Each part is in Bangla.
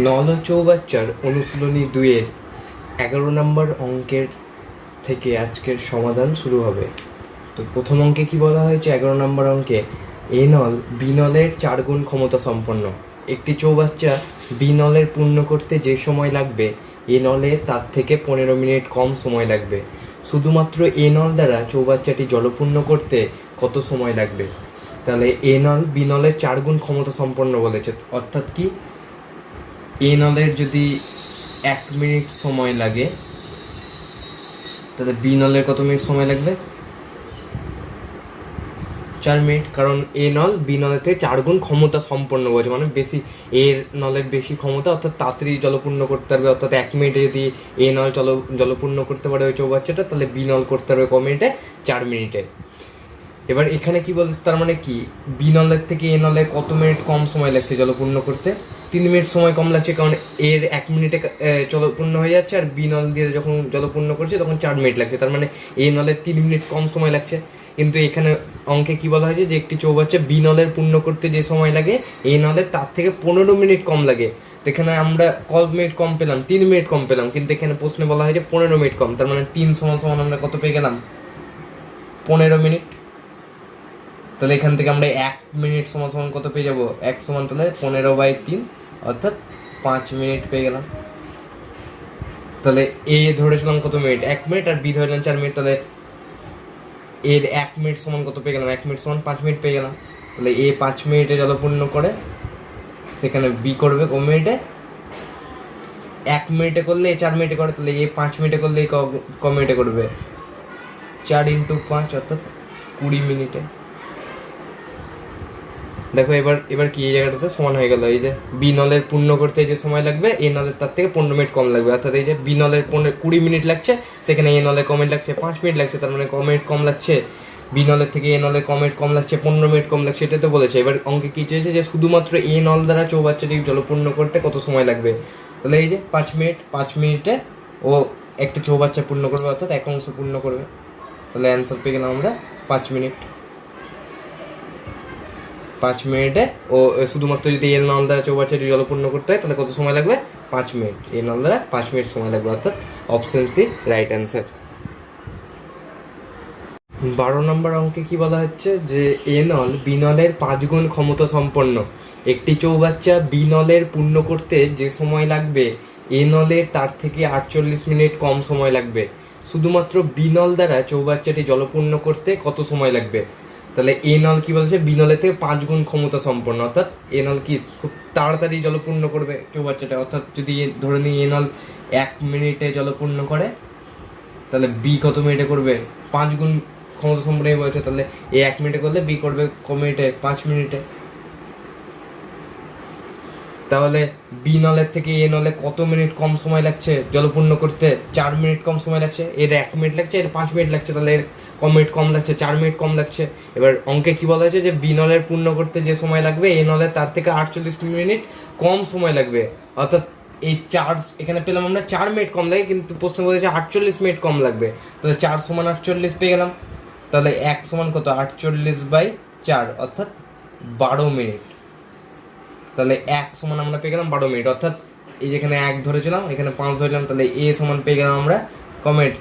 নল ও চৌবাচ্চার অনুশীলনী 2-এর 11 নম্বর অঙ্কের থেকে আজকের সমাধান শুরু হবে। তো প্রথম অঙ্কে কি বলা হয়েছে? 11 নম্বর অঙ্কে এ নল বি নলের 4 গুণ ক্ষমতা সম্পন্ন। একটি চৌবাচ্চা বি নলের পূর্ণ করতে যে সময় লাগবে এ নলে তার থেকে 15 মিনিট কম সময় লাগবে। শুধুমাত্র এ নল দ্বারা চৌবাচ্চাটি জলপূর্ণ করতে কত সময় লাগবে? তাহলে এ নল বি নলের 4 গুণ ক্ষমতা সম্পন্ন বলেছে, অর্থাৎ কি এ নলের যদি 1 মিনিট সময় লাগে তাহলে বি নলের কত মিনিট সময় লাগবে? 4 মিনিট। কারণ এ নল বি নলের থেকে 4 গুণ ক্ষমতা সম্পন্ন বলছে, মানে বেশি, এর নলের বেশি ক্ষমতা, অর্থাৎ তাড়াতাড়ি জলপূর্ণ করতে পারবে। অর্থাৎ 1 মিনিটে যদি এ নল জলপূর্ণ করতে পারে ওই চৌবাচ্চাটা, তাহলে বি নল করতে পারবে ক মিনিটে? 4 মিনিটে। এবার এখানে কি বলতে, তার মানে কি বি নলের থেকে এ নলের কত মিনিট কম সময় লাগছে জলপূর্ণ করতে? 3 মিনিট সময় কম লাগছে, কারণ এর 1 মিনিটে জলপূর্ণ হয়ে যাচ্ছে, আর বি নল দিয়ে যখন জলপূর্ণ করছে তখন 4 মিনিট লাগছে। তার মানে এ নলের 3 মিনিট কম সময় লাগছে। কিন্তু এখানে অঙ্কে কি বলা হয়েছে যে একটি চৌবাচ্চা বি নলের পূর্ণ করতে যে সময় লাগে এ নলের তার থেকে 15 মিনিট কম লাগে। তো এখানে আমরা কত মিনিট কম পেলাম? 3 মিনিট কম পেলাম, কিন্তু এখানে প্রশ্নে বলা হয়েছে 15 মিনিট কম। তার মানে 3 সমান সমান আমরা কত পেয়ে গেলাম? 15 মিনিট। তাহলে এখান থেকে আমরা 1 মিনিট সমান সমান কত পেয়ে যাবো? 1 সমান তাহলে 15/3, অর্থাৎ 5 মিনিট পেয়ে গেলাম। তাহলে এ ধরেছিলাম কত মিনিট? 1 মিনিট, আর বি ধরেছিলাম 4 মিনিট। তাহলে এর 1 মিনিট সমান কত পেয়ে গেলাম? 1 মিনিট সমান 5 মিনিট পেয়ে গেলাম। তাহলে এ 5 মিনিটে জলপূর্ণ করে, সেখানে বি করবে ক মিনিটে? 1 মিনিটে করলে এ 4 মিনিটে করে, তাহলে এ 5 মিনিটে করলে ক মিনিটে করবে? 4 × 5, অর্থাৎ 20 মিনিটে। দেখো এবার কি এই জায়গাটাতে সমান হয়ে গেল। এই যে বি নলের পূর্ণ করতে যে সময় লাগবে এ নলের তার থেকে 15 মিনিট কম লাগবে, অর্থাৎ এই যে বি নলের 20 মিনিট লাগছে, সেখানে এ নলের কমেন্ট লাগছে 5 মিনিট লাগছে। তার মানে কমেন্ট কম লাগছে, বি নলের থেকে এ নলের কমেন্ট কম লাগছে, 15 মিনিট কম লাগছে, এটা তো বলেছে। এবার অঙ্কে কি চেয়েছে যে শুধুমাত্র এ নল দ্বারা চৌবাচ্চাটি জলপূর্ণ করতে কত সময় লাগবে? তাহলে এই যে 5 মিনিট, 5 মিনিটে ও একটা চৌবাচ্চা পূর্ণ করবে, অর্থাৎ এক অংশ পূর্ণ করবে। তাহলে অ্যান্সার পেয়ে গেলাম আমরা 5 মিনিট। 5 মিনিটে ও শুধুমাত্র যদি এল নল দ্বারা চৌবাচ্চাটি জলপূর্ণ করতে হয় তাহলে কত সময় লাগবে? 5 মিনিট। এ নল দ্বারা 5 মিনিট সময় লাগবে, অর্থাৎ অপশন সি রাইট অ্যান্সার। 12 নম্বর অঙ্কে কি বলা হচ্ছে যে এ নল বি নলের 5 গুণ ক্ষমতা সম্পন্ন। একটি চৌবাচ্চা বি নলের পূর্ণ করতে যে সময় লাগবে এ নলের তার থেকে 48 মিনিট কম সময় লাগবে। শুধুমাত্র বি নল দ্বারা চৌবাচ্চাটি জলপূর্ণ করতে কত সময় লাগবে? তাহলে এ নল কি বলছে? বি নলের থেকে 5 গুণ ক্ষমতা সম্পন্ন, অর্থাৎ এ নল কি খুব তাড়াতাড়ি জলপূর্ণ করবে চৌবাচ্চাটা। অর্থাৎ যদি ধরে নিই এ নল 1 মিনিটে জলপূর্ণ করে, তাহলে বি কত মিনিটে করবে? 5 গুণ ক্ষমতা সম্পন্ন বলছে, তাহলে এ 1 মিনিটে করলে বি করবে ক মিনিটে? 5 মিনিটে। তাহলে বি নলের থেকে এ নলে কত মিনিট কম সময় লাগছে জলপূর্ণ করতে? 4 মিনিট কম সময় লাগছে। এর 1 মিনিট লাগছে, এর 5 মিনিট লাগছে, তাহলে এর ক মিনিট কম লাগছে? 4 মিনিট কম লাগছে। এবার অঙ্কে কি বলা হয়েছে যে বি নলের পূর্ণ করতে যে সময় লাগবে এ নলের তার থেকে 48 মিনিট কম সময় লাগবে, অর্থাৎ এই 4 এখানে পেলাম আমরা 4 মিনিট কম লাগে, কিন্তু প্রশ্ন বলেছে 48 মিনিট কম লাগবে। তাহলে 4 সমান 48 পেয়ে গেলাম। তাহলে 1 সমান কত? 48/4, অর্থাৎ 12 মিনিট। তাহলে 1 সমান আমরা পেয়ে গেলাম 12 মিনিট, অর্থাৎ এই যেখানে 1 ধরেছিলাম এখানে 5 ধরলাম, তাহলে এ সমান পেয়ে গেলাম আমরা কমেন্ট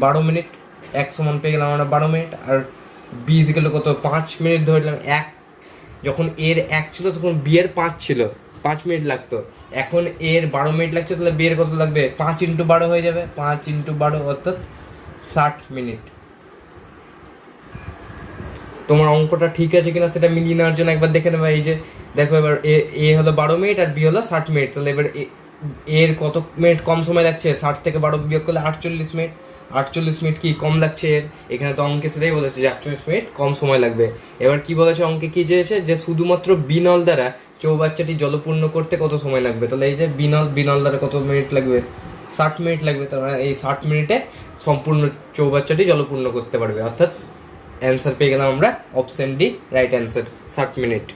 12 মিনিট। 1 সমান পেয়ে গেলাম আমরা 12 মিনিট, আর বি ইকুয়াল কত? 5 মিনিট ধরলাম। 1 যখন এর 1 ছিল তখন বি এর 5 ছিল, 5 মিনিট লাগতো। এখন এর 12 মিনিট লাগছে, তাহলে বি এর কত লাগবে? 5 × 12 হয়ে যাবে, 5 × 12, অর্থাৎ 60 মিনিট। তোমার অঙ্কটা ঠিক আছে কিনা সেটা মিলিয়ে নেওয়ার জন্য একবার দেখে নেবে। এই যে দেখো, এবার এ হলো 12 মিনিট আর বি হলো 60 মিনিট। তাহলে এবার এর কত মিনিট কম সময় লাগছে? 60 থেকে 12 বিয়োগ করলে 48 মিনিট। 48 মিনিট কি কম লাগছে এর? এখানে তো অঙ্কে সেটাই বলেছে যে 48 মিনিট কম সময় লাগবে। এবার কি বলেছে অঙ্কে, কি চেয়েছে যে শুধুমাত্র বি নল দ্বারা চৌবাচ্চাটি জলপূর্ণ করতে কত সময় লাগবে? তাহলে এই যে বি নল দ্বারা কত মিনিট লাগবে? 60 মিনিট লাগবে। তার মানে এই 60 মিনিটে সম্পূর্ণ চৌবাচ্চাটি জলপূর্ণ করতে পারবে, অর্থাৎ অ্যান্সার পেয়ে গেলাম আমরা option D right answer, 60 minute.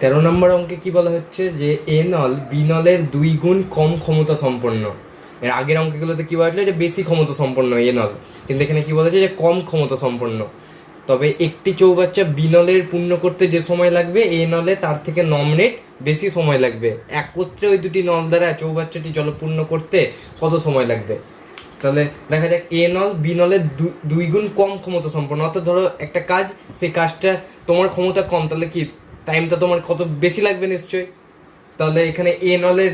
13 নম্বর অঙ্কে কি বলা হচ্ছে যে এ নল বি নলের 2 গুণ কম ক্ষমতা সম্পন্ন। এর আগের অঙ্কগুলোতে কি বলা হয়েছিল যে বেশি ক্ষমতা সম্পন্ন এ নল, কিন্তু এখানে কি বলেছে যে কম ক্ষমতা সম্পন্ন। তবে একটি চৌবাচ্চা বি নলের পূর্ণ করতে যে সময় লাগবে এ নলে তার থেকে 9 মিনিট বেশি সময় লাগবে। একত্রে ওই দুটি নল দ্বারা চৌবাচ্চাটি জলপূর্ণ করতে কত সময় লাগবে? তাহলে দেখা যাক, এ নল বি নলের 2 গুণ কম ক্ষমতা সম্পন্ন। অর্থাৎ ধরো একটা কাজ, সেই কাজটা তোমার ক্ষমতা কম, তাহলে কি টাইমটা তোমার কত বেশি লাগবে নিশ্চয়ই। তাহলে এখানে এ নলের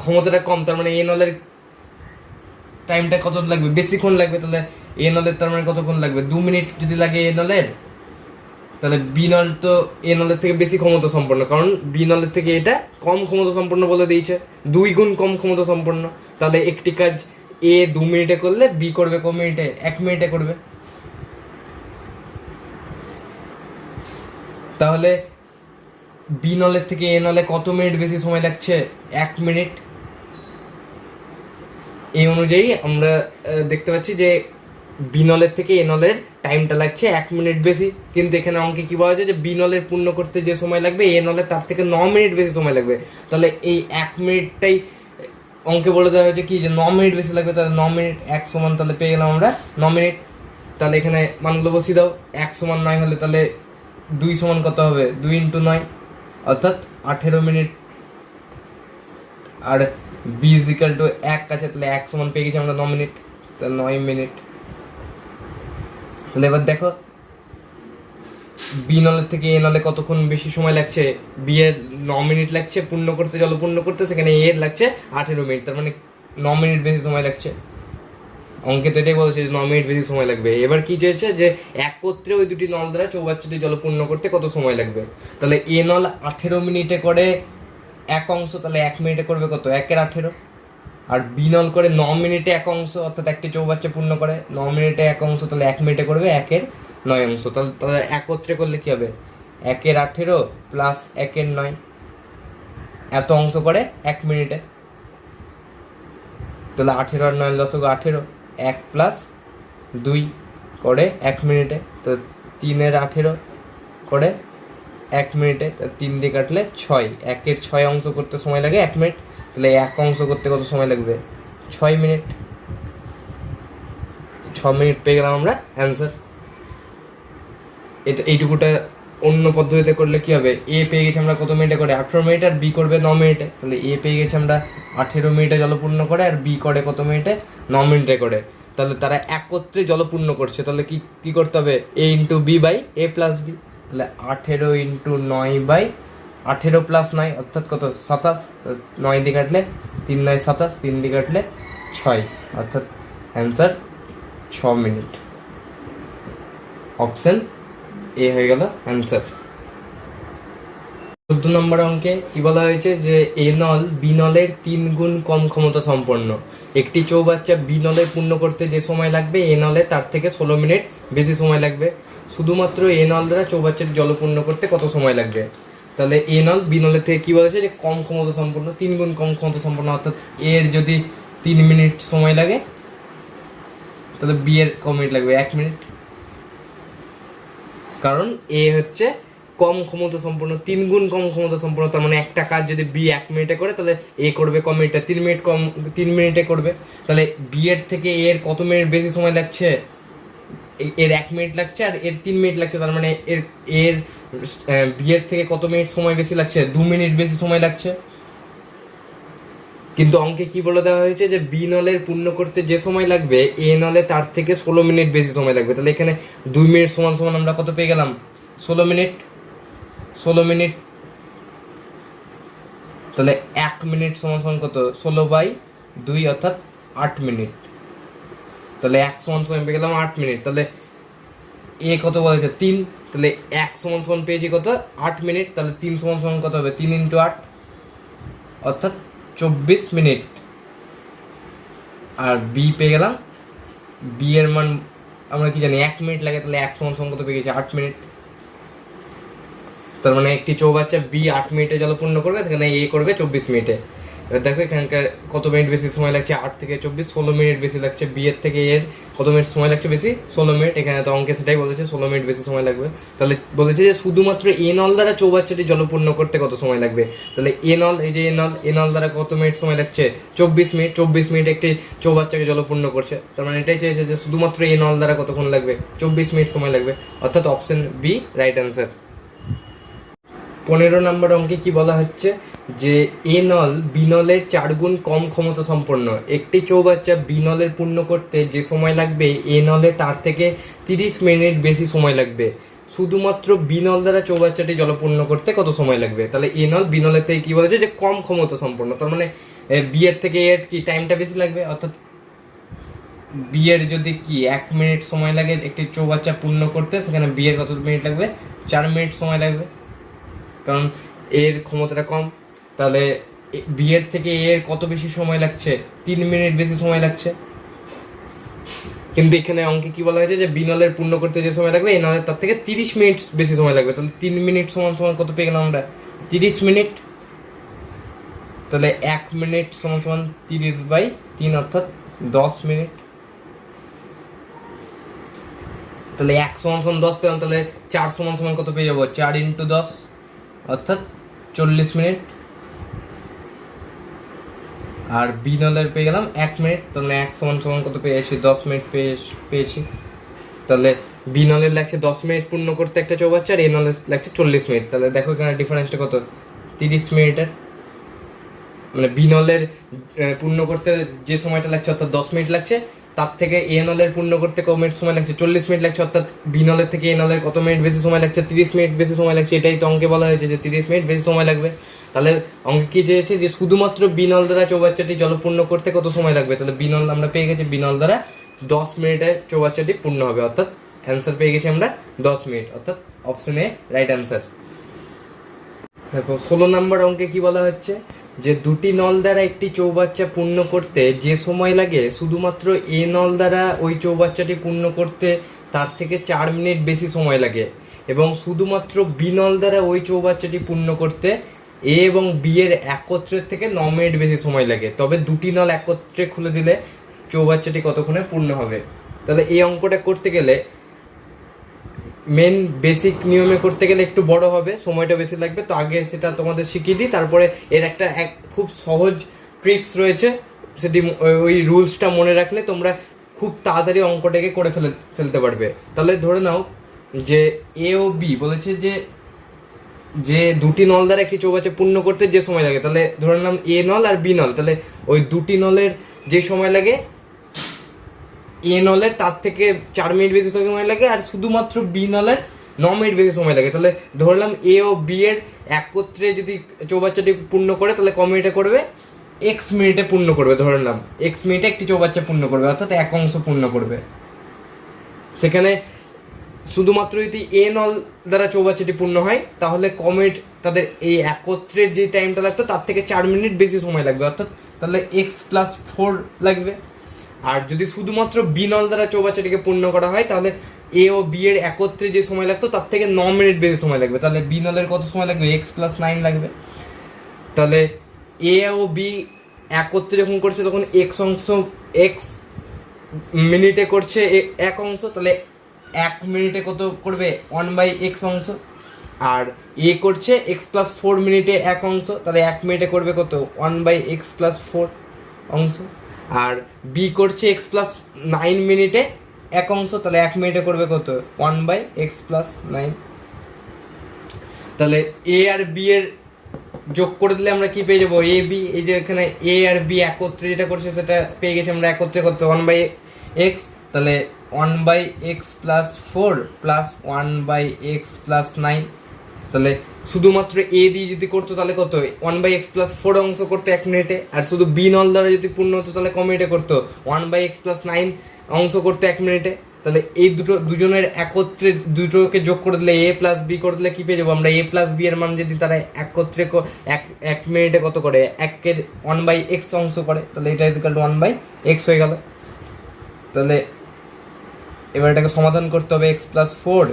ক্ষমতাটা কম, তার মানে এ নলের টাইমটা কত লাগবে? বেশিক্ষণ লাগবে। তাহলে এ নলের তার মানে কতক্ষণ লাগবে? 2 মিনিট যদি লাগে এ নলের, তাহলে বি নল তো এ নলের থেকে বেশি ক্ষমতা সম্পন্ন, কারণ বি নলের থেকে এটা কম ক্ষমতা সম্পন্ন বলে দিয়েছে, 2 গুণ কম ক্ষমতা সম্পন্ন। তাহলে একটি কাজ এ 2 মিনিটে করলে বি করবে ক মিনিটে? 1 মিনিটে করবে। তাহলে বি নলের থেকে এ নলে কত মিনিট বেশি সময় লাগছে? 1 মিনিট। এই অনুযায়ী আমরা দেখতে পাচ্ছি যে বি নলের থেকে এ নলের টাইমটা লাগছে 1 মিনিট বেশি। কিন্তু এখানে অঙ্কে কি বলা হয়েছে যে বি নলের পূর্ণ করতে যে সময় লাগবে এ নলের তার থেকে 9 মিনিট বেশি সময় লাগবে। তাহলে এই 1 মিনিটটাই অঙ্কে বলে দেওয়া হয়েছে কি যে 9 মিনিট বেশি লাগবে। তাহলে 9 মিনিট 1 সমান, তাহলে পেয়ে গেলাম আমরা 9 মিনিট। তাহলে এখানে মানগুলো বসিয়ে দাও। 1 সমান 9 হলে তাহলে 2 সমান কত হবে? 2 × 9 অর্থাৎ 18 মিনিট। আর বি ইজিক্যাল টু 1 আছে, তাহলে 1 সমান পেয়ে গেছি আমরা 9 মিনিট। তাহলে 9 মিনিট। তাহলে এবার দেখো বি নলের থেকে এ নলে কতক্ষণ বেশি সময় লাগছে? বি এর 9 মিনিট লাগছে পূর্ণ করতে, জলপূর্ণ করতে, সেখানে এ এর লাগছে 18 মিনিট, তার মানে 9 মিনিট বেশি সময় লাগছে। অঙ্কে তো এটাই বলছে যে 9 মিনিট বেশি সময় লাগবে। এবার কি চেয়েছে যে একত্রে ওই দুটি নল দ্বারা চৌবাচ্চাটি জলপূর্ণ করতে কত সময় লাগবে। তাহলে এ নল 18 মিনিটে করে এক অংশ, তাহলে 1 মিনিটে করবে কত? 1 এর 18। আর বি নল করে 9 মিনিটে এক অংশ, অর্থাৎ একটি চৌবাচ্চা পূর্ণ করে 9 মিনিটে এক অংশ, তাহলে 1 মিনিটে করবে 1 এর 9 অংশ। তাহলে একত্রে করলে কি হবে? 1 এর 18 প্লাস 1 এর 9, এত অংশ করে 1 মিনিটে। তাহলে 18 আর 9 লসাগু 18, 1 প্লাস 2 করে 1 মিনিটে। তো 3 এর 18 করে 1 মিনিটে, 3 দিয়ে কাটলে 6, 1 এর 6 অংশ করতে সময় লাগে 1 মিনিট। তাহলে 1 অংশ করতে কত সময় লাগবে? 6 মিনিট। 6 মিনিট পেয়ে গেলাম আমরা অ্যান্সার। এটা এইটুকুটা অন্য পদ্ধতিতে করলে কি হবে? এ পেয়ে গেছি আমরা কত মিনিটে করে? 18 মিনিট, আর বি করবে 9 মিনিটে। তাহলে এ পেয়ে গেছি আমরা 18 মিনিটে জলপূর্ণ করে, আর বি করে কত মিনিটে? 9 মিনিটে করে। তাহলে তারা একত্রে জলপূর্ণ করছে। তাহলে কি কি করতে হবে? A into b by a plus b. তাহলে 18 × 9 বাই 18 প্লাস 9 অর্থাৎ কত? 27। 9 দিয়ে কাটলে 3 9 27, 3 দিয়ে কাটলে 6, অর্থাৎ অ্যান্সার 6 মিনিট। অপশন এ হয়ে গেল অ্যান্সার। 14 নম্বর অঙ্কে কি বলা হয়েছে যে এ নল বি নলের 3 গুণ কম ক্ষমতা সম্পন্ন। একটি চৌবাচ্চা বি নলে পূর্ণ করতে যে সময় লাগবে এ নলে তার থেকে 16 মিনিট বেশি সময় লাগবে। শুধুমাত্র এ নল দ্বারা চৌবাচ্চাটি জলপূর্ণ করতে কত সময় লাগবে? তাহলে এ নল বি নলের থেকে কি বলেছে যে কম ক্ষমতা সম্পন্ন, 3 গুণ কম ক্ষমতা সম্পন্ন, অর্থাৎ এর যদি 3 মিনিট সময় লাগে তাহলে বি এর কম মিনিট লাগবে? 1 মিনিট। কারণ এ হচ্ছে কম ক্ষমতা সম্পন্ন, 3 গুণ কম ক্ষমতা সম্পন্ন। তার মানে একটা কাজ যদি বি 1 মিনিটে করে তাহলে এ করবে ক মিনিটে? 3 মিনিট কম, 3 মিনিটে করবে। তাহলে বি এর থেকে এর কত মিনিট বেশি সময় লাগছে? এর 1 মিনিট লাগছে আর এর 3 মিনিট লাগছে, তার মানে এর এর বি এর থেকে কত মিনিট সময় বেশি লাগছে? 2 মিনিট বেশি সময় লাগছে। কিন্তু অঙ্কে কি বলে দেওয়া হয়েছে যে বি নলের পূর্ণ করতে যে সময় লাগবে এ নলে তার থেকে 16 মিনিট বেশি সময় লাগবে। তাহলে এখানে 2 মিনিট সমান সমান আমরা কত পেয়ে গেলাম? 16 মিনিট। 16 মিনিট। তাহলে 1 মিনিট সমান সমান কত? 16/2 অর্থাৎ 8 মিনিট। তাহলে 1 সমান সমান পেয়ে গেলাম 8 মিনিট। তাহলে এ কত বলেছে? 3। তাহলে 1 সমান সমান পেয়েছি কত? 8 মিনিট। তাহলে 3 সমান সমান কত হবে? 3 × 8 অর্থাৎ 24 মিনিট। আর বি পেয়ে গেলাম, বি এর মান আমরা কি জানি 1 মিনিট লাগে। তাহলে 1 সমান সমান কত পেয়ে গেছি? 8 মিনিট। তার মানে একটি চৌবাচ্চা বি 8 মিনিটে জলপূর্ণ করবে, সেখানে এ করবে 24 মিনিটে। এবার দেখো এখানকার কত মিনিট বেশি সময় লাগছে, 8 থেকে 24, 16 মিনিট বেশি লাগছে। বি এর থেকে এর কত মিনিট সময় লাগছে বেশি, 16 মিনিট। এখানে তো অঙ্কে সেটাই বলেছে, 16 মিনিট বেশি সময় লাগবে। তাহলে বলেছে যে শুধুমাত্র এ নল দ্বারা চৌবাচ্চাটি জলপূর্ণ করতে কত সময় লাগবে। তাহলে এ নল, এই যে এ নল দ্বারা কত মিনিট সময় লাগছে, 24 মিনিট। 24 মিনিট একটি চৌবাচ্চাকে জলপূর্ণ করছে, তার মানে এটাই চেয়েছে যে শুধুমাত্র এ নল দ্বারা কতক্ষণ লাগবে, 24 মিনিট সময় লাগবে। অর্থাৎ অপশন বি রাইট অ্যান্সার। 15 নম্বর অঙ্কে কি বলা হচ্ছে যে এ নল বি নলের 4 গুণ কম ক্ষমতা সম্পন্ন। একটি চৌবাচ্চা বি নলের পূর্ণ করতে যে সময় লাগবে এ নলে তার থেকে 30 মিনিট বেশি সময় লাগবে। শুধুমাত্র বি নল দ্বারা চৌবাচ্চাটি জলপূর্ণ করতে কত সময় লাগবে। তাহলে এ নল বি নলের থেকে কি বলেছে যে কম ক্ষমতা সম্পন্ন, তার মানে বি এর থেকে এর কি টাইমটা বেশি লাগবে। অর্থাৎ বি এর যদি কি 1 মিনিট সময় লাগে একটি চৌবাচ্চা পূর্ণ করতে, সেখানে বি এর কত মিনিট লাগবে, 4 মিনিট সময় লাগবে, কারণ এর ক্ষমতাটা কম। তাহলে বি এর থেকে এর কত বেশি সময় লাগছে, 3 মিনিট বেশি সময় লাগছে। কিন্তু এখানে অঙ্কে কি বলা হয়েছে যে বি নলের পূর্ণ করতে যে সময় লাগবে এ নলের তার থেকে 30 মিনিট বেশি সময় লাগবে। তাহলে 3 মিনিট সমান সমান কত পেয়ে গেলাম আমরা, 30 মিনিট। তাহলে 1 মিনিট সমান সমান 30/3 অর্থাৎ 10 মিনিট। তাহলে 1 সমান সমান 10 পেলাম, তাহলে 4 সমান সমান কত পেয়ে যাবো, 4 × 10 অর্থাৎ 40 মিনিট। আর বি নলের পেয়ে গেলাম 1 মিনিট, তাহলে 1 সমান সমান কত পেয়েছি, 10 মিনিট পেয়েছি। তাহলে বি নলের লাগছে 10 মিনিট পূর্ণ করতে একটা চৌবাচ্চা, আর এ নলের লাগছে 40 মিনিট। তাহলে দেখো এখানে ডিফারেন্সটা কত, 30 মিনিটের। মানে বি নলের পূর্ণ করতে যে সময়টা লাগছে অর্থাৎ 10 মিনিট লাগছে, তার থেকে এ নলের পূর্ণ করতে কত মিনিট সময় লাগছে, 40 মিনিট লাগছে। অর্থাৎ বি নলের থেকে এ নলের কত মিনিট বেশি সময় লাগছে, 30 মিনিট বেশি সময় লাগছে। এটাই তো অঙ্কে বলা হয়েছে যে 30 মিনিট বেশি সময় লাগবে। তাহলে অঙ্কে কি চেয়েছে যে শুধুমাত্র বি নল দ্বারা চৌবাচ্চাটি জলপূর্ণ করতে কত সময় লাগবে। তাহলে বি নল আমরা পেয়ে গেছি, বি নল দ্বারা 10 মিনিটে চৌবাচ্চাটি পূর্ণ হবে। অর্থাৎ অ্যান্সার পেয়ে গেছি আমরা 10 মিনিট, অর্থাৎ অপশন এ রাইট অ্যান্সার। দেখো 16 নম্বর অঙ্কে কি বলা হচ্ছে যে দুটি নল দ্বারা একটি চৌবাচ্চা পূর্ণ করতে যে সময় লাগে শুধুমাত্র এ নল দ্বারা ওই চৌবাচ্চাটি পূর্ণ করতে তার থেকে 4 মিনিট বেশি সময় লাগে, এবং শুধুমাত্র বি নল দ্বারা ওই চৌবাচ্চাটি পূর্ণ করতে এ এবং বি এর একত্রের থেকে 9 মিনিট বেশি সময় লাগে। তবে দুটি নল একত্রে খুলে দিলে চৌবাচ্চাটি কতক্ষণে পূর্ণ হবে। তাহলে এই অঙ্কটা করতে গেলে মেন বেসিক নিয়মে করতে গেলে একটু বড় হবে, সময়টা বেশি লাগবে। তো আগে সেটা তোমাদের শিখিয়ে দিই, তারপরে এর একটা খুব সহজ ট্রিক্স রয়েছে, সেটি ওই রুলসটা মনে রাখলে তোমরা খুব তাড়াতাড়ি অঙ্কটাকে করে ফেলতে পারবে। তাহলে ধরে নাও যে এ ও বি বলেছে যে দুটি নল দ্বারা একটি চৌবাচ্চা পূর্ণ করতে যে সময় লাগে, তাহলে ধরে নিলাম এ নল আর বি নল, তাহলে ওই দুটি নলের যে সময় লাগে এ নলের তার থেকে 4 মিনিট বেশি সময় লাগে, আর শুধুমাত্র বি নলের 9 মিনিট বেশি সময় লাগে। তাহলে ধরলাম এ ও বি এর একত্রে যদি চৌবাচ্চাটি পূর্ণ করে তাহলে ক মিনিটে করবে, এক্স মিনিটে পূর্ণ করবে। ধরলাম এক্স মিনিটে একটি চৌবাচ্চা পূর্ণ করবে, অর্থাৎ এক অংশ পূর্ণ করবে। সেখানে শুধুমাত্র যদি এ নল দ্বারা চৌবাচ্চাটি পূর্ণ হয় তাহলে ক মিনিট তাদের এই একত্রের যে টাইমটা লাগতো তার থেকে 4 মিনিট বেশি সময় লাগবে, অর্থাৎ তাহলে x+4 লাগবে। আর যদি শুধুমাত্র বি নল দ্বারা চৌবাচ্চাটিকে পূর্ণ করা হয় তাহলে এ ও বি এর একত্রে যে সময় লাগতো তার থেকে 9 মিনিট বেশি সময় লাগবে। তাহলে বি নলের কত সময় লাগবে, x+9 লাগবে। তাহলে এ ও বি একত্রে যখন করছে তখন এক্স মিনিটে করছে এক অংশ, তাহলে 1 মিনিটে কত করবে, 1/x অংশ। আর এ করছে x+4 মিনিটে এক অংশ, তাহলে 1 মিনিটে করবে কত, 1/x+4 অংশ। আর বি করছে x+9 মিনিটে এক অংশ, তাহলে 1 মিনিটে করবে কত, 1/x+9। তাহলে এ আর বি এর যোগ করে দিলে আমরা কি পেয়ে যাবো, এ বি। এই যে এখানে এ আর বি একত্রে যেটা করছে সেটা পেয়ে গেছি আমরা একত্রে কত, 1/x। তাহলে 1/x+4 প্লাস 1/x+9। তাহলে শুধুমাত্র এ দিয়ে যদি করতো তাহলে কত, 1/x+4 অংশ করতো 1 মিনিটে। আর শুধু বি নল দ্বারা যদি পূর্ণ হতো তাহলে ক মিনিটে করতো, 1/x+9 অংশ করতো 1 মিনিটে। তাহলে এই দুজনের একত্রে দুটোকে যোগ করে দিলে এ প্লাস বি করে দিলে কি পেয়ে যাবো আমরা, এ প্লাস বি এর মান যদি তারা একত্রে 1 মিনিটে কত করে, 1/x অংশ করে, তাহলে এটা ইজ ইকুয়াল টু 1/x হয়ে গেল। তাহলে এবার এটাকে সমাধান করতে হবে, x+4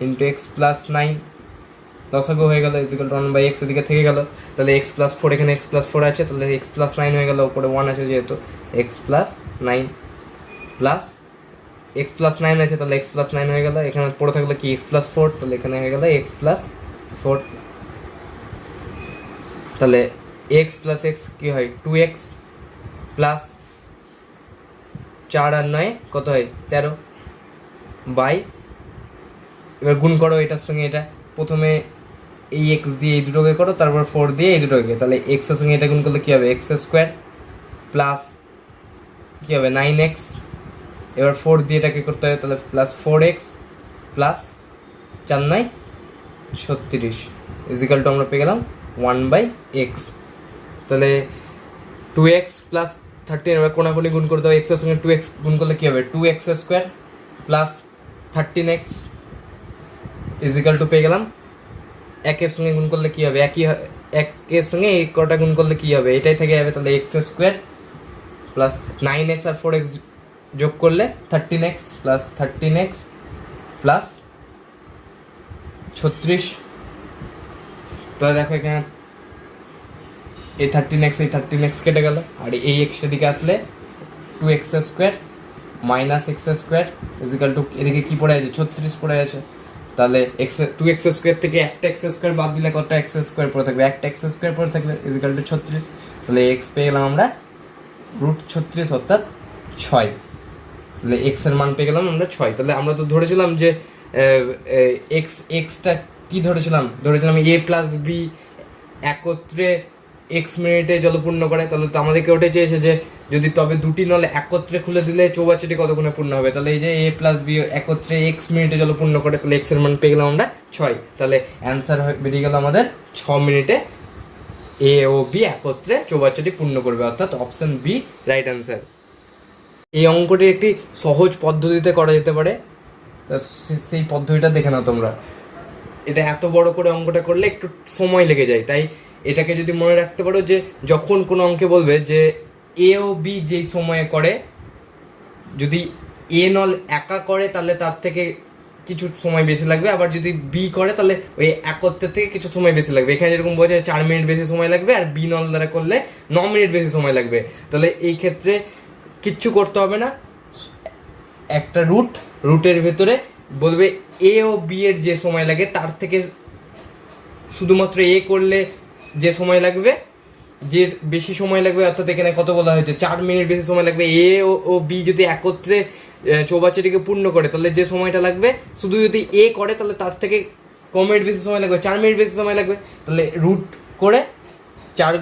× x+9 লসাগু হয়ে গেল ইজিক্যাল টু 1/x এদিকে থেকে গেল, তাহলে x+4 এখানে x+4 আছে, তাহলে x+9 হয়ে গেল, উপরে 1 আছে যেহেতু x+9 প্লাস x+9 আছে, তাহলে x+9 হয়ে গেল, এখানে পড়ে থাকলো কি x+4, তাহলে এখানে হয়ে গেল x+4, তাহলে x+x কি হয় 2x প্লাস 4 আর 9 কত হয় 13 বাই, এবার গুণ করো এটার সঙ্গে এটা, প্রথমে এই x দিয়ে এই দুটোকে করো, তারপর 4 দিয়ে এই দুটোকে, তাহলে x এর সঙ্গে এটা গুণ করলে কি হবে x² প্লাস কি হবে 9x, এবার 4 দিয়ে এটাকে করতে হবে, তাহলে plus 4x plus 4 9 36 is equal two আমরা পেয়ে গেলাম 1/x। তাহলে 2x প্লাস 13, এবার কোনাকুনি গুণ করতে হবে, x এর সঙ্গে 2x গুণ করলে কি হবে 2x² plus 13x is equal two পেয়ে গেলাম, একের সঙ্গে গুণ করলে কি হবে একের সঙ্গে এই কটা গুণ করলে কি হবে এটাই থেকে যাবে, তাহলে x² প্লাস 9x আর 4x যোগ করলে 13x প্লাস 13x প্লাস 36, তাহলে দেখো এখানে এই 13x কেটে গেল, আর এই x এদিকে আসলে 2x² minus x² is equal two এদিকে কি পড়ে আছে 36 পড়ে আছে, তাহলে 2x² থেকে একটা x² বাদ দিলে কতটা x² পড়ে থাকবে, একটা x² পড়ে থাকবে ইজিক্যাল টু 36, তাহলে x পেয়ে গেলাম আমরা √36 অর্থাৎ 6, তাহলে x এর মান পেয়ে গেলাম আমরা 6। তাহলে আমরা তো ধরেছিলাম যে এক্সটা কি ধরেছিলাম a প্লাস b একত্রে x মিনিটে জলপূর্ণ করে, তাহলে তো আমাদেরকে ওটাই চেয়েছে যে যদি তবে দুটি নল একত্রে খুলে দিলে চৌবাচ্চাটি কতক্ষণে পূর্ণ হবে, তাহলে এই যে a প্লাস b একত্রে x মিনিটে জলপূর্ণ করে, তাহলে x এর মান পেয়ে গেলাম আমরা 6, তাহলে অ্যান্সার বেরিয়ে গেল আমাদের 6 মিনিটে a ও b একত্রে চৌবাচ্চাটি পূর্ণ করবে, অর্থাৎ অপশন বি রাইট অ্যান্সার। এই অঙ্কটি একটি সহজ পদ্ধতিতে করা যেতে পারে, সেই পদ্ধতিটা দেখে নাও তোমরা। এটা এত বড় করে অঙ্কটা করলে একটু সময় লেগে যায়, তাই এটাকে যদি মনে রাখতে পারো যে যখন কোনো অঙ্কে বলবে যে এ ও বি যেই সময়ে করে, যদি এ নল একা করে তাহলে তার থেকে কিছু সময় বেশি লাগবে, আবার যদি বি করে তাহলে ওই একত্রের থেকে কিছু সময় বেশি লাগবে। এখানে যেরকম বলছে 4 মিনিট বেশি সময় লাগবে, আর বি নল দ্বারা করলে 9 মিনিট বেশি সময় লাগবে। তাহলে এই ক্ষেত্রে কিচ্ছু করতে হবে না, একটা রুটের ভেতরে বলবে এ ও বি এর যে সময় লাগে তার থেকে শুধুমাত্র এ করলে যে সময় লাগবে, যে বেশি সময় লাগবে, অর্থাৎ এখানে কত বলা হয়েছে 4 মিনিট বেশি সময় লাগবে। এ ও বি যদি একত্রে চৌবাচ্চাটিকে পূর্ণ করে তাহলে যে সময়টা লাগবে, শুধু যদি এ করে তাহলে তার থেকে কম মিনিট বেশি সময় লাগবে, 4 মিনিট বেশি সময় লাগবে। তাহলে রুট করে 4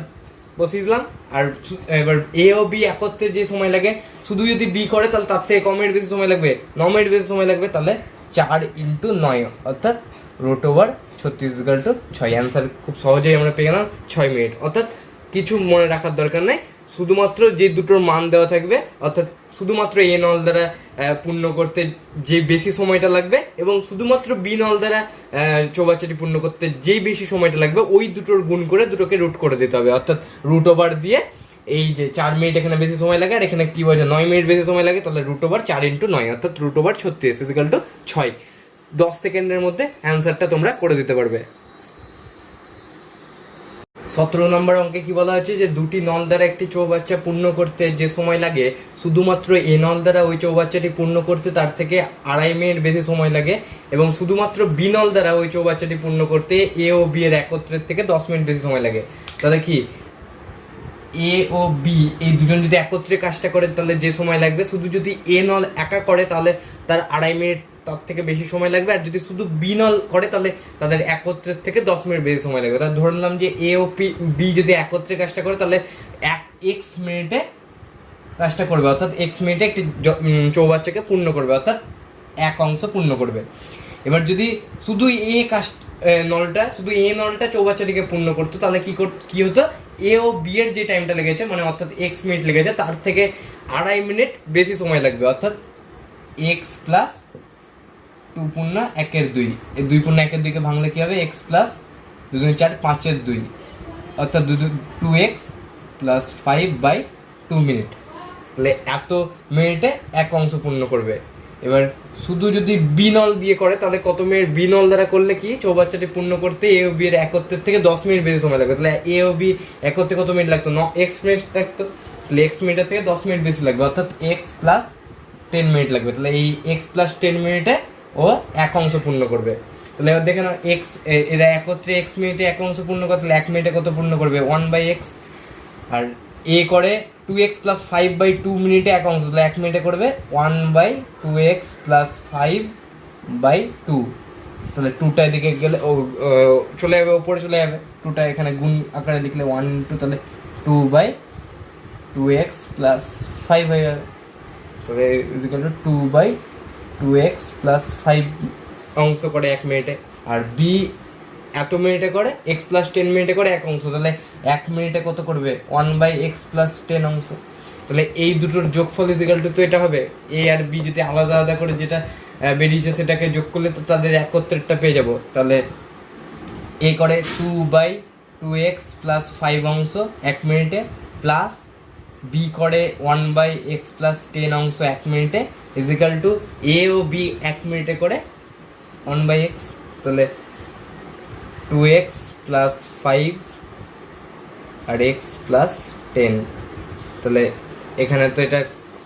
বসিয়ে দিলাম, আর এবার এ ও বি একত্রে যে সময় লাগে, শুধু যদি বি করে তাহলে তার থেকে কম মিনিট বেশি সময় লাগবে, 9 মিনিট বেশি সময় লাগবে, তাহলে 4 × 9 অর্থাৎ √36 6। অ্যান্সার খুব সহজেই আমরা পেয়ে গেলাম 6 মিনিট। অর্থাৎ কিছু মনে রাখার দরকার নেই, শুধুমাত্র যে দুটোর মান দেওয়া থাকবে, অর্থাৎ শুধুমাত্র এ নল দ্বারা পূর্ণ করতে যে বেশি সময়টা লাগবে এবং শুধুমাত্র বি নল দ্বারা চৌবাচ্চাটি পূর্ণ করতে যেই বেশি সময়টা লাগবে, ওই দুটোর গুণ করে দুটোকে রুট করে দিতে হবে। অর্থাৎ √ওভার দিয়ে এই যে 4 মিনিট এখানে বেশি সময় লাগে, আর এখানে কি বলছে 9 মিনিট বেশি সময় লাগে, তাহলে √4 × 9 অর্থাৎ √36 = 6। 10 সেকেন্ডের মধ্যে অ্যান্সারটা তোমরা করে দিতে পারবে। 17 নম্বর অঙ্কে কি বলা হয়েছে যে দুটি নল দ্বারা একটি চৌবাচ্চা পূর্ণ করতে যে সময় লাগে, শুধুমাত্র এ নল দ্বারা ওই চৌবাচ্চাটি পূর্ণ করতে তার থেকে 2.5 মিনিট বেশি সময় লাগে, এবং শুধুমাত্র বি নল দ্বারা ওই চৌবাচ্চাটি পূর্ণ করতে এ ও বি এর একত্রের থেকে 10 মিনিট বেশি সময় লাগে। তাহলে কি এ ও বি এই দুজন যদি একত্রে কাজটা করে তাহলে যে সময় লাগবে, শুধু যদি এ নল একা করে তাহলে তার 2.5 মিনিট তার থেকে বেশি সময় লাগবে, আর যদি শুধু বি নল করে তাহলে তাদের একত্রের থেকে 10 মিনিট বেশি সময় লাগবে। তাহলে ধরে নিলাম যে এ ও বি যদি একত্রে কাজটা করে তাহলে এক্স মিনিটে কাজটা করবে, অর্থাৎ এক্স মিনিটে একটি চৌবাচ্চাকে পূর্ণ করবে, অর্থাৎ এক অংশ পূর্ণ করবে। এবার যদি শুধু শুধু এ নলটা চৌবাচ্চাটিকে পূর্ণ করতো তাহলে কি হতো, এ ও বি এর যে টাইমটা লেগেছে মানে অর্থাৎ এক্স মিনিট লেগেছে তার থেকে 2.5 মিনিট বেশি সময় লাগবে, অর্থাৎ এক্স প্লাস 2.1/2, এই 2.1/2 কে ভাঙলে কি হবে এক্স প্লাস 2 4 5/2 অর্থাৎ 2x প্লাস 5/2 মিনিট। তাহলে এত মিনিটে এক অংশ পূর্ণ করবে। এবার শুধু যদি বি নল দিয়ে করে তাহলে কত মিনিট বি নল দ্বারা করলে কি চৌবাচ্চাটি পূর্ণ করতে এ ও বি এর একত্রের থেকে 10 মিনিট বেশি সময় লাগবে। তাহলে এ ও বি একত্রে কত মিনিট লাগতো? এক্স মিনিট লাগতো, তাহলে এক্স মিনিটের থেকে 10 মিনিট বেশি লাগবে, অর্থাৎ এক্স প্লাস 10 মিনিট লাগবে। তাহলে এই এক্স প্লাস 10 মিনিটে ও এক অংশ পূর্ণ করবে। তাহলে এবার দেখে নাও এক্স এরা একত্রে এক্স মিনিটে এক অংশ পূর্ণ করে, তাহলে 1 মিনিটে কত পূর্ণ করবে? 1/x। আর এ করে 2x প্লাস 5/2 মিনিটে এক অংশ, তাহলে 1 মিনিটে করবে 1/2x প্লাস 5/2। তাহলে 2টা এদিকে গেলে চলে যাবে, ওপরে চলে যাবে, 2টা এখানে গুণ আকারে লিখলে 1 2, তাহলে 2/2x প্লাস 5 হয়ে যাবে। তাহলে ইজিক্যাল টু 2/2x প্লাস 5 অংশ করে 1 মিনিটে। আর বি এত মিনিটে করে এক্স প্লাস 10 মিনিটে করে এক অংশ, তাহলে 1 মিনিটে কত করবে? 1/x প্লাস 10 অংশ। তাহলে এই দুটোর যোগফল ইজিক্যাল টু তো এটা হবে। এ আর বি যদি আলাদা আলাদা করে যেটা বেরিয়েছে সেটাকে যোগ করলে তো তাদের একত্রেরটা পেয়ে যাব। তাহলে এ করে 2/2x প্লাস 5 অংশ 1 মিনিটে, প্লাস বি করে 1/x প্লাস 10 অংশ 1 মিনিটে, ইজিক্যাল টু এ ও বি 1 মিনিটে করে 1/x। তাহলে 2x প্লাস 5 আর x প্লাস 10। তাহলে এখানে তো এটা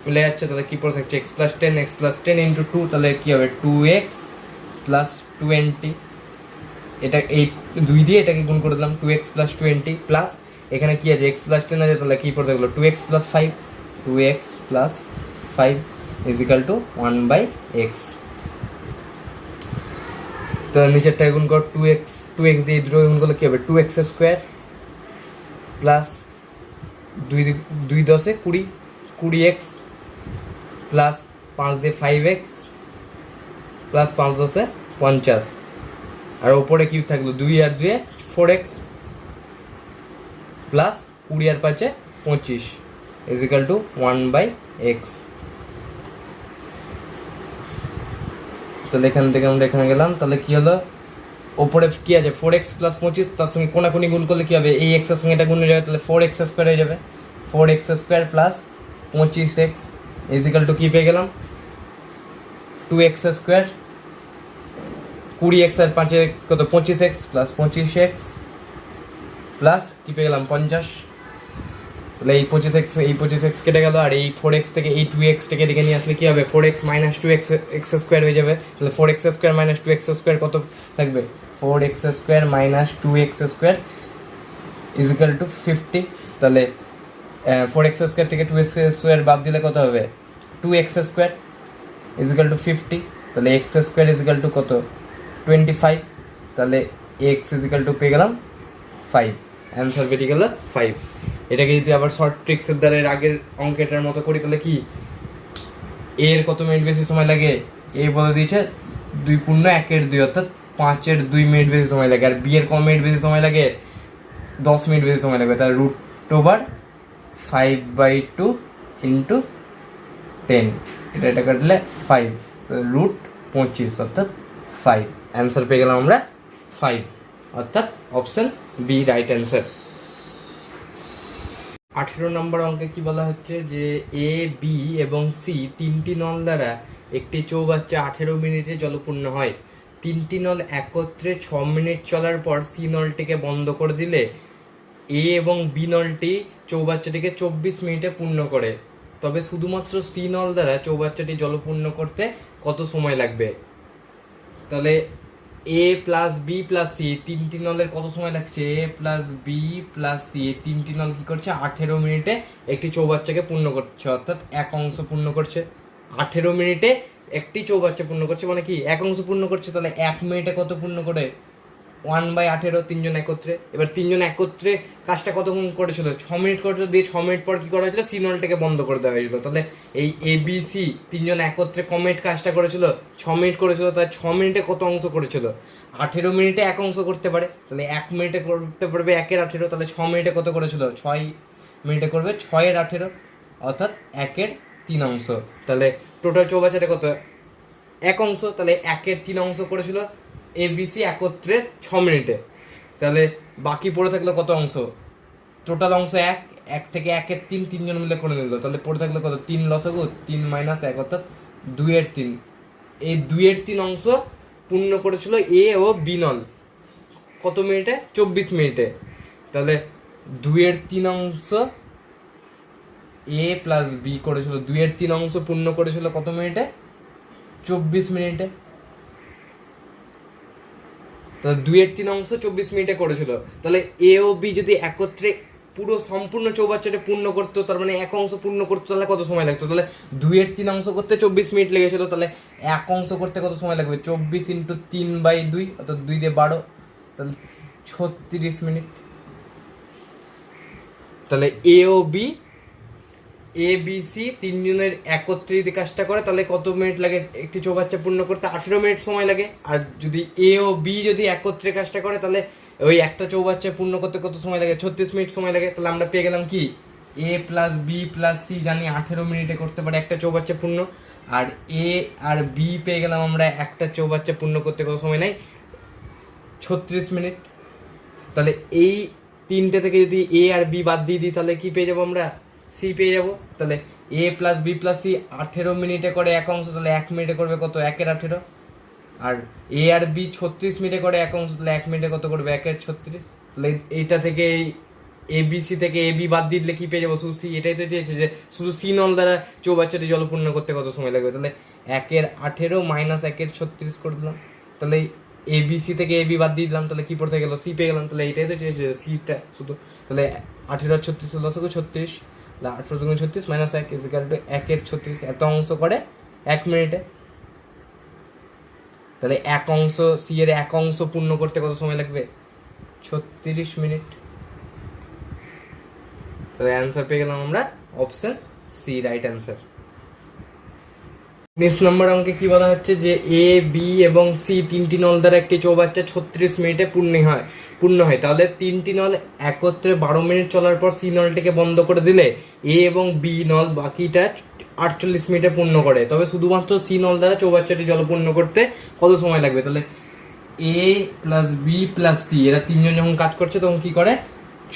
মিলে যাচ্ছে, তাহলে কি পড়ে থাকছে? x plus 10, x plus 10 into 2, তাহলে কি হবে? 2x plus 20। এটা এই 2 দিয়ে এটাকে গুণ করে দিলাম, 2x প্লাস 20 প্লাস এখানে কি আছে? x প্লাস 10 আছে, তাহলে কি পড়ে থাকলো? 2x plus 5, 2x plus 5 is equal two 1/x। তো নিচেরটা গুণ কর, 2x দিয়ে দুটো গুণ করলে কি হবে? 2x square plus 2 10 20, 20x plus 5 দিয়ে 5x প্লাস 5 10 50। আর ওপরে কি থাকলো? 2 আর 2 4x প্লাস 20 আর 5 25 ইজিক্যাল টু 1/x। তাহলে এখান থেকে আমরা এখানে গেলাম, তাহলে কি হলো? ওপরে কি আছে? 4x প্লাস 25, তার সঙ্গে কোনাকুনি গুণ করলে কি হবে? এই x এর সঙ্গে এটা গুণ হয়ে যাবে, তাহলে 4x স্কোয়ার হয়ে যাবে। 4x square plus 25x is equal two কি পেয়ে গেলাম? 2x স্কোয়ার, 20x আর 5 কত? 25x প্লাস 25x প্লাস কি পেয়ে গেলাম? 50। তাহলে এই 25x কেটে গেল, আর এই 4x থেকে এই 2x থেকে দিকে নিয়ে আসলে কি হবে? 4x মাইনাস 2x স্কোয়ার হয়ে যাবে। তাহলে 4x square minus 2x square কত থাকবে? 4x square minus 2x square equal to 50। তাহলে 4x স্কোয়ার থেকে 2x স্কোয়ার বাদ দিলে কত হবে? 2x square equal to 50। তাহলে x স্কোয়ার ইজিক্যাল টু কত? 25। তাহলে x ইজিক্যাল টু পেয়ে গেলাম 5, অ্যান্সার বেরিয়ে গেল 5। এটাকে যদি আবার শর্ট ট্রিক্সের দ্বারা এর আগের অঙ্কেটার মতো করি, তাহলে কি এর কত মিনিট বেশি সময় লাগে? এ বলে দিয়েছে 2.1/2, অর্থাৎ 5/2 মিনিট বেশি সময় লাগে। আর বি এর কম মিনিট বেশি সময় লাগে? 10 মিনিট বেশি সময় লাগবে। তাহলে √5/2 ইন্টু 10, এটা কাটলে 5, √25 অর্থাৎ 5, অ্যান্সার পেয়ে গেলাম আমরা 5, অর্থাৎ অপশন বি রাইট অ্যান্সার। 18 নম্বর অঙ্কে কি বলা হচ্ছে যে এ বি এবং সি 3টি নল দ্বারা একটি চৌবাচ্চা 18 মিনিটে জলপূর্ণ হয়। 3টি নল একত্রে 6 মিনিট চলার পর সি নলটিকে বন্ধ করে দিলে এ এবং বি নলটি চৌবাচ্চাটিকে 24 মিনিটে পূর্ণ করে। তবে শুধুমাত্র সি নল দ্বারা চৌবাচ্চাটি জলপূর্ণ করতে কত সময় লাগবে? তাহলে এ প্লাস বি প্লাস সি 3টি নলের কত সময় লাগছে? এ প্লাস বি প্লাস সি 3টি নল কি করছে? 18 মিনিটে একটি চৌবাচ্চাকে পূর্ণ করছে, অর্থাৎ এক অংশ পূর্ণ করছে। 18 মিনিটে একটি চৌবাচ্চা পূর্ণ করছে মানে কি এক অংশ পূর্ণ করছে। তাহলে 1 মিনিটে কত পূর্ণ করে? 1/18, 3জন একত্রে। এবার 3জন একত্রে কাজটা কতক্ষণ করেছিল? 6 মিনিট করেছিল, দিয়ে 6 মিনিট পর কি করা হয়েছিল? সি নলটাকে বন্ধ করে দেওয়া হয়েছিল। তাহলে এই এ বি সি 3জন একত্রে ক মিনিট কাজটা করেছিল? 6 মিনিট করেছিল। তাহলে 6 মিনিটে কত অংশ করেছিল? 18 মিনিটে এক অংশ করতে পারে, তাহলে 1 মিনিটে করতে পারবে 1/18। তাহলে 6 মিনিটে কত করেছিল? 6 মিনিটে করবে 6/18, অর্থাৎ 1/3 অংশ। তাহলে টোটাল চৌবাচ্চাটা কত? এক অংশ। তাহলে 1/3 অংশ করেছিল এ বি সি একত্রে 6 মিনিটে। তাহলে বাকি পড়ে থাকলো কত অংশ? টোটাল অংশ 1 থেকে 1/3 3জন মিলে করে নিল। তাহলে পড়ে থাকলো কত? 3 লসাগু 3 - 1 অর্থাৎ 2/3, এই 2/3 অংশ পূর্ণ করেছিল এ ও বি নল কত মিনিটে? 24 মিনিটে। তাহলে 2/3 অংশ এ প্লাস বি করেছিল, 2/3 অংশ পূর্ণ করেছিল কত মিনিটে? 24 মিনিটে। তাহলে 2/3 অংশ 24 মিনিটে করেছিল। তাহলে এ ও বি যদি একত্রে পুরো সম্পূর্ণ চৌবাচ্চাটা পূর্ণ করতো, তার মানে এক অংশ পূর্ণ করতো, তাহলে কত সময় লাগতো? তাহলে 2/3 অংশ করতে 24 মিনিট লেগেছিল, তাহলে এক অংশ করতে কত সময় লাগবে? 24 × 3/2, অর্থাৎ 2 দিয়ে 12, তাহলে 36 মিনিট। তাহলে এ ও বি, এ বি সি তিনজনের একত্রে যদি কাজটা করে তাহলে কত মিনিট লাগে একটি চৌবাচ্চা পূর্ণ করতে? 18 মিনিট সময় লাগে। আর যদি এ ও বি যদি একত্রে কাজটা করে তাহলে ওই একটা চৌবাচ্চা পূর্ণ করতে কত সময় লাগে? 36 মিনিট সময় লাগে। তাহলে আমরা পেয়ে গেলাম কি, এ প্লাস বি প্লাস সি জানি 18 মিনিটে করতে পারে একটা চৌবাচ্চা পূর্ণ, আর এ আর বি পেয়ে গেলাম আমরা একটা চৌবাচ্চা পূর্ণ করতে কত সময় নেয়? 36 মিনিট। তাহলে এই তিনটে থেকে যদি এ আর বি বাদ দিয়ে দিই তাহলে কি পেয়ে যাবো আমরা? সি পেয়ে যাবো। তাহলে এ প্লাস বি প্লাস সি 18 মিনিটে করে এক অংশ, তাহলে 1 মিনিটে করবে কত? 1/18। আর এ আর বি 36 মিনিটে করে এক অংশ, তাহলে 1 মিনিটে কত করবে? 1/36। তাহলে এইটা থেকে এ বি সি থেকে এ বি বাদ দিয়ে দিলে কি পেয়ে যাবো? শুধু সি। এটাই তো চেয়েছে যে শুধু সি নল দ্বারা চৌবাচ্চাটি জলপূর্ণ করতে কত সময় লাগবে। তাহলে 1/18 মাইনাস 1/36 করে দিলাম। তাহলে এ বি সি থেকে এ বি বাদ দিয়ে দিলাম, তাহলে কি পড়তে গেল? সি পেয়ে গেলাম। তাহলে এইটাই তো চেয়েছে সিটা শুধু। তাহলে 18 আর 36 লসগু 36, 18 × 36 মাইনাস 1 ইকুয়াল টু 1/36। এত অংশ করে 1 মিনিটে। তাহলে এক অংশ, সি এর এক অংশ পূর্ণ করতে কত সময় লাগবে? 36 মিনিট। তাহলে অ্যান্সার পেয়ে গেলাম আমরা অপশন সি, রাইট অ্যান্সার। 19 নম্বর অঙ্কে কি বলা হচ্ছে যে এ বি এবং সি তিনটি নল দ্বারা একটি চৌবাচ্চা 36 মিনিটে পূর্ণ হয়। তাহলে তিনটি নল একত্রে 12 মিনিট চলার পর সি নলটিকে বন্ধ করে দিলে এ এবং বি নল বাকিটা 48 মিনিটে পূর্ণ করে। তবে শুধুমাত্র সি নল দ্বারা চৌবাচ্চাটি জলপূর্ণ করতে কত সময় লাগবে? তাহলে এ প্লাস বি প্লাস সি এরা তিনজন যখন কাজ করছে তখন কি করে?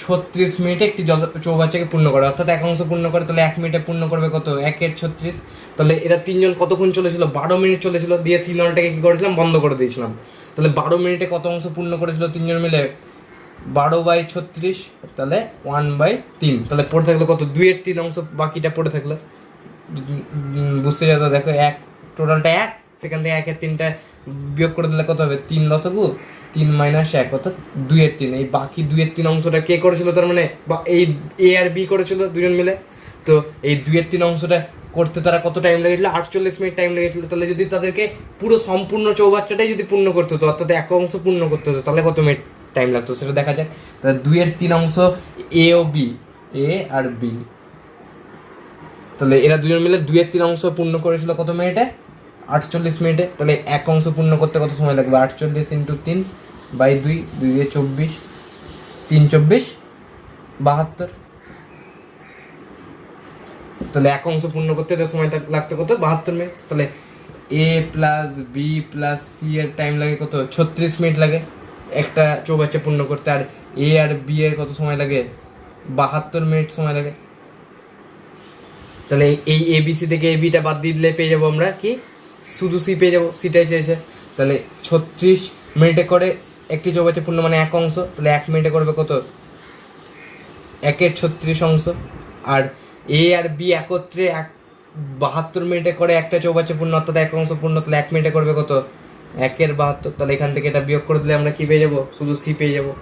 36 মিনিটে একটি চৌবাচ্চাকে পূর্ণ করে, অর্থাৎ এক অংশ পূর্ণ করে। তাহলে 1 মিনিটে পূর্ণ করবে কত? 1/36। তাহলে এরা তিনজন কতক্ষণ চলেছিল? 12 মিনিট চলেছিল। দিয়ে সি নলটাকে কি করেছিলাম? বন্ধ করে দিয়েছিলাম। তাহলে 12 মিনিটে কত অংশ পূর্ণ করেছিল তিনজন মিলে? 12/36, তাহলে 1/3। তাহলে পড়ে থাকলো কত? 2/3 অংশ বাকিটা পড়ে থাকলো। বুঝতে যাও, দেখো এক টোটালটা 1, সেখান থেকে 1/3টা বিয়োগ করে দিলে কত হবে? 3 লসগু 3 মাইনাস 1, অর্থাৎ 2/3। এই বাকি 2/3 অংশটা কে করেছিল? তার মানে এই এ আর বি করেছিল দুজন মিলে। তো এই 2/3 অংশটা করতে তারা কত টাইম লেগেছিল? 48 মিনিট টাইম লেগেছিল। তাহলে যদি তাদেরকে পুরো সম্পূর্ণ চৌবাচ্চাটাই যদি পূর্ণ করতে হতো, অর্থাৎ এক অংশ পূর্ণ করতে হতো, তাহলে কত মিনিট টাইম লাগতো সেটা দেখা যাক। তাহলে 2/3 অংশ এ ও বি, এ আর বি, তাহলে এরা দুজন মিলে 2/3 অংশ পূর্ণ করেছিল কত মিনিটে? 48 মিনিটে। তাহলে এক অংশ পূর্ণ করতে কত সময় লাগবে? 48 × 3/2, 2 দিয়ে 24, 3 24 72। তাহলে এক অংশ পূর্ণ করতে এটা সময় লাগতো কত? 72 মিনিট। তাহলে এ প্লাস বি প্লাস সি এর টাইম লাগে কত? 36 মিনিট লাগে একটা চৌবাচ্চা পূর্ণ করতে। আর এ আর বি এর কত সময় লাগে? 72 মিনিট সময় লাগে। তাহলে এই এ বি সি থেকে এ বিটা বাদ দিয়ে দিলে পেয়ে যাবো আমরা কি? শুধু সি পেয়ে যাবো, সিটাই চেয়েছে। তাহলে 36 মিনিটে করে একটি চৌবাচ্চা পূর্ণ মানে এক অংশ। তাহলে 1 মিনিটে করবে কত? 1/36 অংশ। আর এ আর বি একত্রে 72 মিনিটে করে একটা চৌবাচ্চা পূর্ণ, অর্থাৎ এক অংশ পূর্ণ। তাহলে 1 মিনিটে করবে কত? 1/72। তাহলে এখান থেকে এটা বিয়োগ করে দিলে আমরা কি পেয়ে যাবো? শুধু সি পেয়ে যাবো।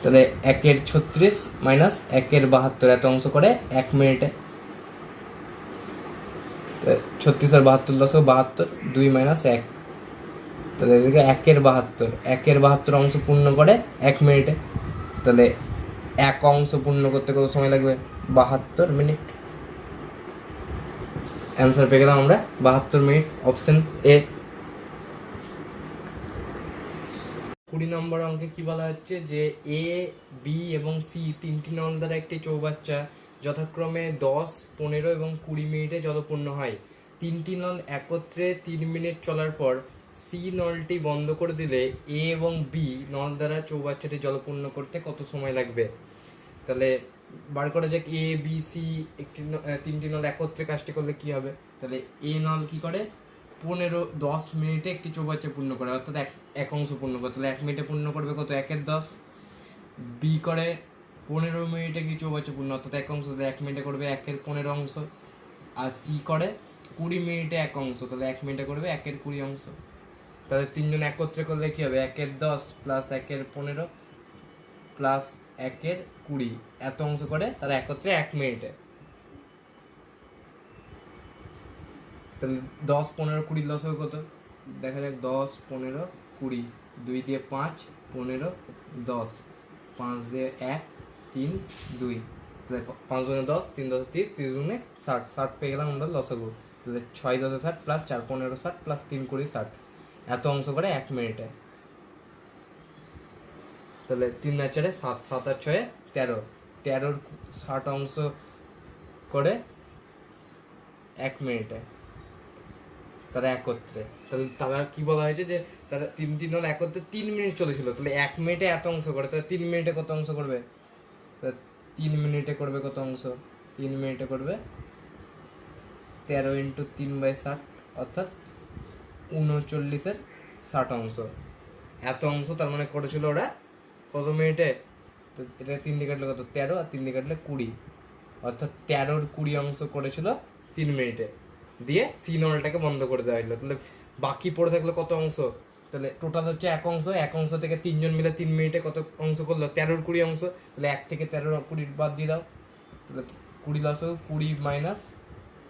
তাহলে 1/36 মাইনাস 1/72 এত অংশ করে 1 মিনিটে। 36 আর 72 লসও 72, 2 মাইনাস 1। তাহলে এদিকে 1/72 অংশ পূর্ণ করে 1 মিনিটে। তাহলে এক অংশ পূর্ণ করতে কত সময় লাগবে? 72 মিনিট। অ্যান্সার পেয়ে গেলাম আমরা 72 মিনিট, অপশন এ। 20 নম্বর অঙ্কে কি বলা হচ্ছে যে এ বি এবং সি তিনটি নল দ্বারা একটি চৌবাচ্চা যথাক্রমে 10, 15 এবং 20 মিনিটে জলপূর্ণ হয়। তিনটি নল একত্রে 3 মিনিট চলার পর সি নলটি বন্ধ করে দিলে এ এবং বি নল দ্বারা চৌবাচ্চাটি জলপূর্ণ করতে কত সময় লাগবে? তাহলে বার করা যাক এ বি সি তিনটি নল একত্রে কাজটি করলে কি হবে। তাহলে এ নল কি করে 10 মিনিটে একটি চৌবাচ্চা পূর্ণ করে, অর্থাৎ এক অংশ পূর্ণ করে। তাহলে 1 মিনিটে পূর্ণ করবে কত, 1/10। বি করে 15 মিনিটে কি চৌবাচ্চা পূর্ণ, অর্থাৎ এক অংশ, তাহলে 1 মিনিটে করবে 1/15 অংশ। আর সি করে 20 মিনিটে 1 অংশ, তাহলে 1 মিনিটে করবে 1/20 অংশ। তাহলে তিনজন একত্রে করলে কি হবে, 1/10 প্লাস 1/15 প্লাস 1/20 এত অংশ করে তারা একত্রে 1 মিনিটে। তাহলে 10, 15, 20 লস হবে কত, দেখা যাক 10, 15, 20, 2 দিয়ে 5, 15, 10, 5 দিয়ে 1, 3, 2, তাহলে 5 × 10, 3 × 10 30, 30 × 60, 60 পেয়ে গেলাম আমরা লসাগু। তাহলে 6 × 10 60 প্লাস 4 15 60 প্লাস 3 20 60 এত অংশ করে 1 মিনিটে। তাহলে 3 আর 4 7, 7 আর 6 13, 13 60 অংশ করে 1 মিনিটে তারা একত্রে। তাহলে তারা কি বলা হয়েছে যে তারা তিনটি নল একত্রে 3 মিনিট চলেছিল, তাহলে 1 মিনিটে এত অংশ করে, তাহলে 3 মিনিটে কত অংশ করবে, তাহলে 3 মিনিটে করবে কত অংশ, 3 মিনিটে করবে 13 × 3/60 অর্থাৎ 39 60 অংশ। এত অংশ তার মানে করেছিল ওরা কত মিনিটে, তো এটা 3 দিয়ে কাটলে কত 13 আর 3 দিয়ে কাটলে 20, অর্থাৎ 13 × 20 অংশ করেছিল 3 মিনিটে। দিয়ে সি নলটাকে বন্ধ করে দেওয়া হলো। তাহলে বাকি পড়ে থাকলো কত অংশ, তাহলে টোটাল হচ্ছে 1 অংশ, 1 অংশ থেকে 3 জন মিলে 3 মিনিটে কত অংশ করলো, 13 × 20 অংশ। তাহলে 1 থেকে 13 20 বাদ দিয়ে দাও, তাহলে 20 লস 20 -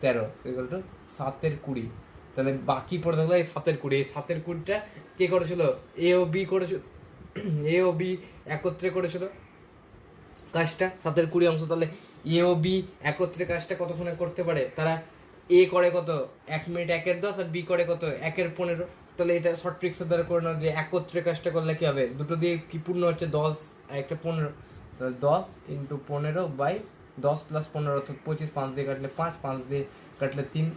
13 = 7/20। তাহলে বাকি পড়ে থাকলো এই 7/20। এই 7/20টা কে করেছিল, এ ও বি করেছিল, এ ও বি একত্রে করেছিল কাজটা 7/20 অংশ। তাহলে এ ও বি একত্রে কাজটা কতক্ষণে করতে পারে, তারা এ করে কত 1 মিনিট 1/10 আর বি করে কত 1/15। তাহলে এটা শর্ট ট্রিক্সের দ্বারা করে নাও যে একত্রে কাজটা করলে কি হবে, দুটো দিয়ে কি পূর্ণ হচ্ছে 10 আর একটা 15, তাহলে 10 × 15/10 + 15 অর্থাৎ 25, 5 দিয়ে কাটলে 5, 5 দিয়ে কাটলে 3,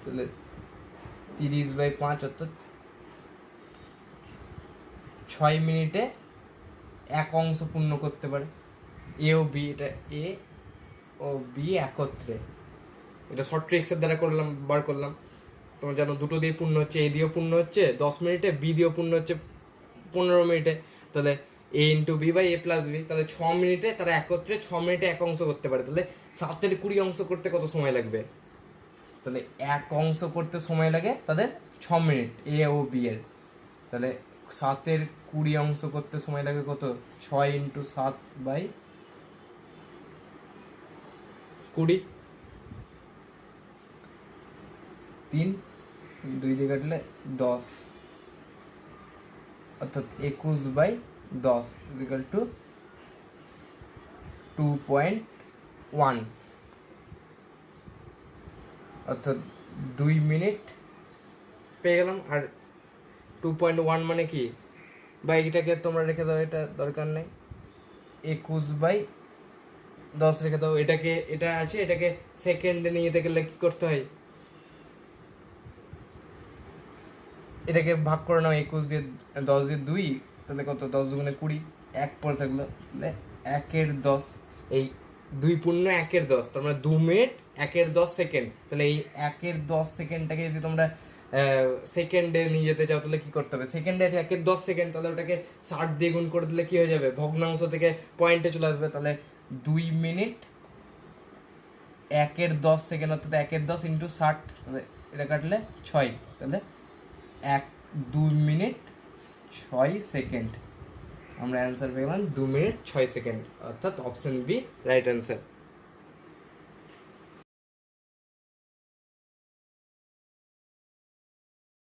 তাহলে 30/5 অর্থাৎ 6 মিনিটে 1 অংশ পূর্ণ করতে পারে এ ও বি। এটা এ ও বি একত্রে, এটা শর্ট ট্রিক্সের দ্বারা বার করলাম। তোমার জানো দুটো দিয়ে পূর্ণ হচ্ছে, এ দিয়েও পূর্ণ হচ্ছে 10 মিনিটে, বি দিয়েও পূর্ণ হচ্ছে 15 মিনিটে। তাহলে এ × বি/a + বি, তাহলে 6 মিনিটে তারা একত্রে 6 মিনিটে 1 অংশ করতে পারে। তাহলে 7/20 অংশ করতে কত সময় লাগবে, তাহলে 1 অংশ করতে সময় লাগে তাদের 6 মিনিট এ ও বি এর। তাহলে 7/20 অংশ করতে সময় লাগে কত, 6 × 7/20, 3, 2 দিয়ে কাটলে 10 অর্থাৎ 21/10 = 2.1, অর্থাৎ 2 মিনিট পেয়ে গেলাম। আর 2.1 মানে কি, বা এটাকে তোমরা রেখে দাও, এটা দরকার নেই, 21/10 রেখে দাও। এটাকে এটা আছে, এটাকে সেকেন্ডে নিয়ে যেতে গেলে কি করতে হয়, এটাকে ভাগ করে নাও 21 দিয়ে 10 দিয়ে 2, তাহলে কত 10 × 2 = 20, 1 পরে থাকলো, তাহলে 1/10, এই 2 পূর্ণ 1/10, তার মানে 2 মিনিট 1/10 সেকেন্ড। তাহলে এই 1/10 সেকেন্ডটাকে যদি তোমরা সেকেন্ডে নিয়ে যেতে চাও তাহলে কি করতে হবে, সেকেন্ডে আছে 1/10 সেকেন্ড, তাহলে ওটাকে 60 দিয়ে গুণ করে দিলে কি হয়ে যাবে, ভগ্নাংশ থেকে পয়েন্টে চলে আসবে। তাহলে 2 মিনিট 1/10 সেকেন্ড অর্থাৎ 1/10 × 60, তাহলে এটা কাটলে 6, তাহলে 2 মিনিট 6 সেকেন্ড। আমরা অ্যান্সার পেয়ে গেলাম 2 মিনিট 6 সেকেন্ড, অর্থাৎ অপশন বি রাইট অ্যান্সার।